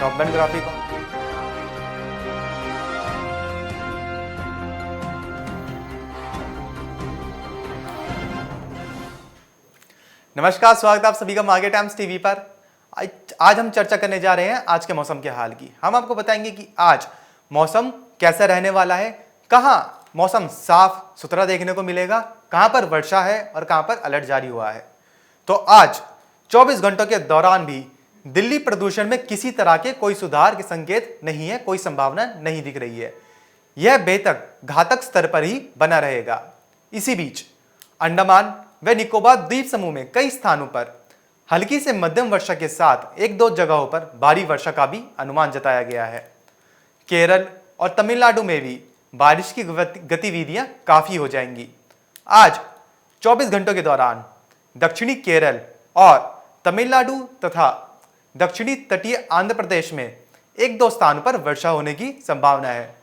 Top band graphic. नमस्कार, स्वागत है आप सभी का मार्केट टाइम्स टीवी पर। आज हम चर्चा करने जा रहे हैं आज के मौसम के हाल की। हम आपको बताएंगे कि आज मौसम कैसा रहने वाला है, कहाँ मौसम साफ सुथरा देखने को मिलेगा, कहाँ पर वर्षा है और कहाँ पर अलर्ट जारी हुआ है। तो आज 24 घंटों के दौरान भी दिल्ली प्रदूषण में किसी तरह के कोई सुधार के संकेत नहीं है, कोई संभावना नहीं दिख रही है। यह बेतक घातक स्तर पर ही बना रहेगा। इसी बीच अंडमान व निकोबार द्वीप समूह में कई स्थानों पर हल्की से मध्यम वर्षा के साथ एक दो जगहों पर भारी वर्षा का भी अनुमान जताया गया है। केरल और तमिलनाडु में भी बारिश की गतिविधियां काफी हो जाएंगी। आज 24 घंटों के दौरान दक्षिणी केरल और तमिलनाडु तथा दक्षिणी तटीय आंध्र प्रदेश में एक दो स्थानों पर वर्षा होने की संभावना है।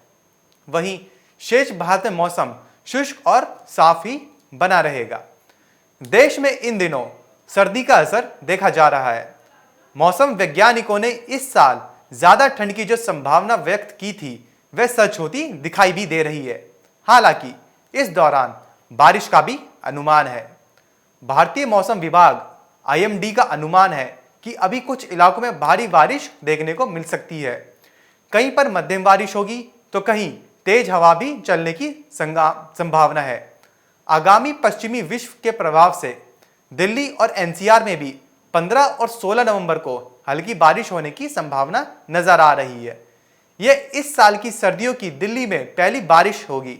वहीं शेष भारत में मौसम शुष्क और साफ ही बना रहेगा। देश में इन दिनों सर्दी का असर देखा जा रहा है। मौसम वैज्ञानिकों ने इस साल ज्यादा ठंड की जो संभावना व्यक्त की थी वह सच होती दिखाई भी दे रही है। हालांकि इस दौरान बारिश का भी अनुमान है। भारतीय मौसम विभाग IMD का अनुमान है कि अभी कुछ इलाकों में भारी बारिश देखने को मिल सकती है। कहीं पर मध्यम बारिश होगी तो कहीं तेज हवा भी चलने की संभावना है। आगामी पश्चिमी विश्व के प्रभाव से दिल्ली और NCR में भी 15 और 16 नवंबर को हल्की बारिश होने की संभावना नजर आ रही है। यह इस साल की सर्दियों की दिल्ली में पहली बारिश होगी।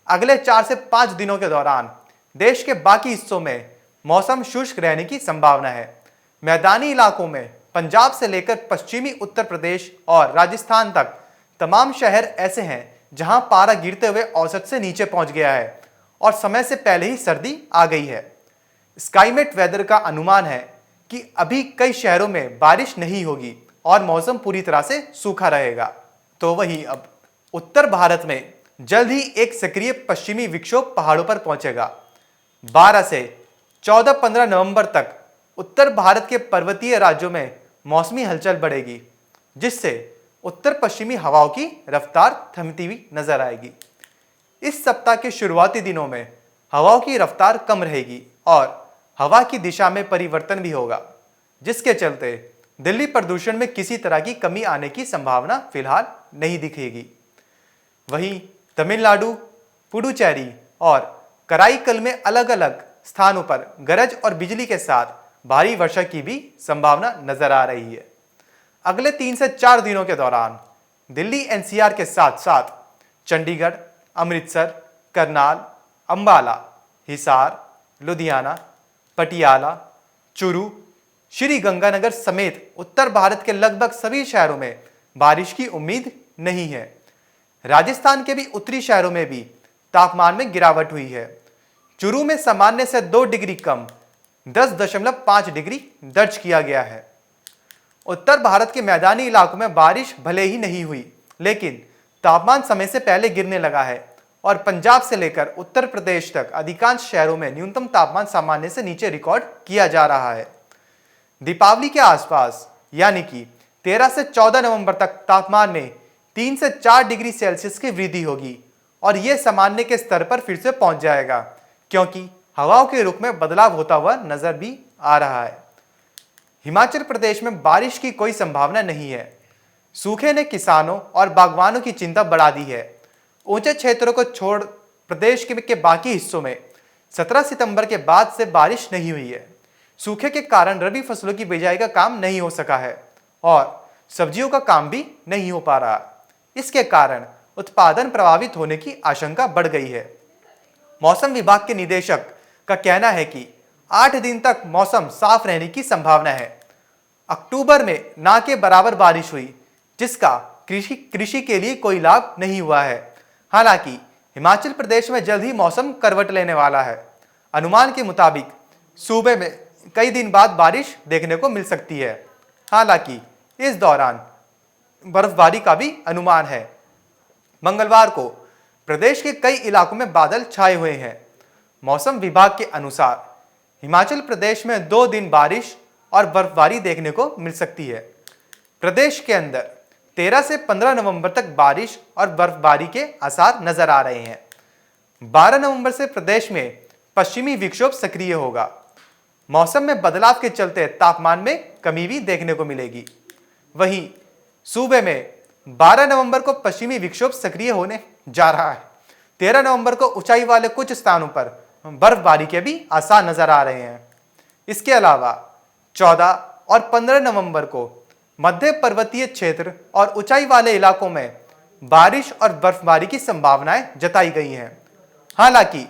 अगले 4 से 5 दिनों के दौरान देश के बाकी हिस्सों में मौसम शुष्क रहने की संभावना है। मैदानी इलाकों में पंजाब से लेकर पश्चिमी उत्तर प्रदेश और राजस्थान तक तमाम शहर ऐसे हैं जहां पारा गिरते हुए औसत से नीचे पहुंच गया है और समय से पहले ही सर्दी आ गई है। स्काईमेट वेदर का अनुमान है कि अभी कई शहरों में बारिश नहीं होगी और मौसम पूरी तरह से सूखा रहेगा। तो वहीं अब उत्तर भारत में जल्द ही एक सक्रिय पश्चिमी विक्षोभ पहाड़ों पर पहुंचेगा। 12 से 14-15 नवंबर तक उत्तर भारत के पर्वतीय राज्यों में मौसमी हलचल बढ़ेगी, जिससे उत्तर पश्चिमी हवाओं की रफ्तार थमती हुई नजर आएगी। इस सप्ताह के शुरुआती दिनों में हवाओं की रफ्तार कम रहेगी और हवा की दिशा में परिवर्तन भी होगा, जिसके चलते दिल्ली प्रदूषण में किसी तरह की कमी आने की संभावना फिलहाल नहीं दिखेगी। वहीं तमिलनाडु, पुडुचेरी और कराईकल में अलग अलग स्थानों पर गरज और बिजली के साथ भारी वर्षा की भी संभावना नजर आ रही है। अगले 3 से 4 दिनों के दौरान दिल्ली NCR के साथ साथ चंडीगढ़, अमृतसर, करनाल, अंबाला, हिसार, लुधियाना, पटियाला, चुरू, श्री गंगानगर समेत उत्तर भारत के लगभग सभी शहरों में बारिश की उम्मीद नहीं है। राजस्थान के भी उत्तरी शहरों में भी तापमान में गिरावट हुई है। चुरू में सामान्य से 2 डिग्री कम 10.5 डिग्री दर्ज किया गया है। उत्तर भारत के मैदानी इलाकों में बारिश भले ही नहीं हुई, लेकिन तापमान समय से पहले गिरने लगा है और पंजाब से लेकर उत्तर प्रदेश तक अधिकांश शहरों में न्यूनतम तापमान सामान्य से नीचे रिकॉर्ड किया जा रहा है। दीपावली के आसपास यानी कि 13 से 14 नवंबर तक तापमान में 3 से 4 डिग्री सेल्सियस की वृद्धि होगी और यह सामान्य के स्तर पर फिर से पहुंच जाएगा, क्योंकि हवाओं के रुख में बदलाव होता हुआ नजर भी आ रहा है। हिमाचल प्रदेश में बारिश की कोई संभावना नहीं है। सूखे ने किसानों और बागवानों की चिंता बढ़ा दी है। ऊंचे क्षेत्रों को छोड़ प्रदेश के बाकी हिस्सों में 17 सितंबर के बाद से बारिश नहीं हुई है। सूखे के कारण रबी फसलों की बिजाई का काम नहीं हो सका है और सब्जियों का काम भी नहीं हो पा रहा। इसके कारण उत्पादन प्रभावित होने की आशंका बढ़ गई है। मौसम विभाग के निदेशक का कहना है कि 8 दिन तक मौसम साफ रहने की संभावना है। अक्टूबर में ना के बराबर बारिश हुई, जिसका कृषि के लिए कोई लाभ नहीं हुआ है। हालांकि हिमाचल प्रदेश में जल्द ही मौसम करवट लेने वाला है। अनुमान के मुताबिक सूबे में कई दिन बाद बारिश देखने को मिल सकती है। हालांकि इस दौरान बर्फबारी का भी अनुमान है। मंगलवार को प्रदेश के कई इलाकों में बादल छाए हुए हैं। मौसम विभाग के अनुसार हिमाचल प्रदेश में 2 दिन बारिश और बर्फबारी देखने को मिल सकती है। प्रदेश के अंदर 13 से 15 नवंबर तक बारिश और बर्फबारी के आसार नजर आ रहे हैं। 12 नवंबर से प्रदेश में पश्चिमी विक्षोभ सक्रिय होगा। मौसम में बदलाव के चलते तापमान में कमी भी देखने को मिलेगी। वहीं सूबे में 12 नवंबर को पश्चिमी विक्षोभ सक्रिय होने जा रहा है। 13 नवंबर को ऊंचाई वाले कुछ स्थानों पर बर्फबारी के भी आसार नजर आ रहे हैं। इसके अलावा 14 और 15 नवंबर को मध्य पर्वतीय क्षेत्र और ऊंचाई वाले इलाकों में बारिश और बर्फबारी की संभावनाएं जताई गई हैं। हालांकि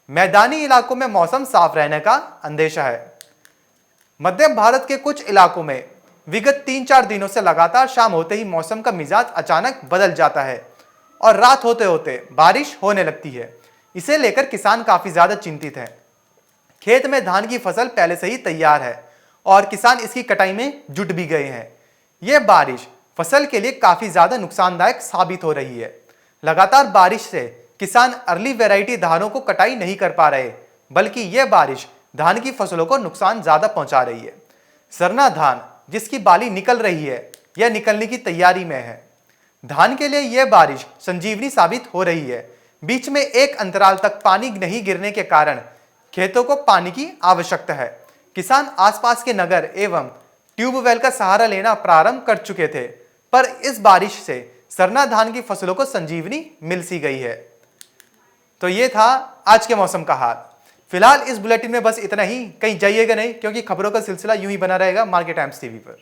मैदानी इलाकों में मौसम साफ रहने का अंदेशा है। मध्य भारत के कुछ इलाकों में विगत 3-4 दिनों से लगातार शाम होते ही मौसम का मिजाज अचानक बदल जाता है और रात होते होते बारिश होने लगती है। इसे लेकर किसान काफी ज्यादा चिंतित हैं। खेत में धान की फसल पहले से ही तैयार है और किसान इसकी कटाई में जुट भी गए हैं। यह बारिश फसल के लिए काफी ज्यादा नुकसानदायक साबित हो रही है। लगातार बारिश से किसान अर्ली वैरायटी धानों को कटाई नहीं कर पा रहे, बल्कि यह बारिश धान की फसलों को नुकसान ज्यादा पहुंचा रही है। सरना धान जिसकी बाली निकल रही है, यह निकलने की तैयारी में है। धान के लिए यह बारिश संजीवनी साबित हो रही है। बीच में एक अंतराल तक पानी नहीं गिरने के कारण खेतों को पानी की आवश्यकता है। किसान आसपास के नगर एवं ट्यूबवेल का सहारा लेना प्रारंभ कर चुके थे, पर इस बारिश से सरना धान की फसलों को संजीवनी मिल सी गई है। तो ये था आज के मौसम का हाल। फिलहाल इस बुलेटिन में बस इतना ही। कहीं जाइएगा नहीं, क्योंकि खबरों का सिलसिला यूं ही बना रहेगा मार्केट टाइम्स टीवी पर।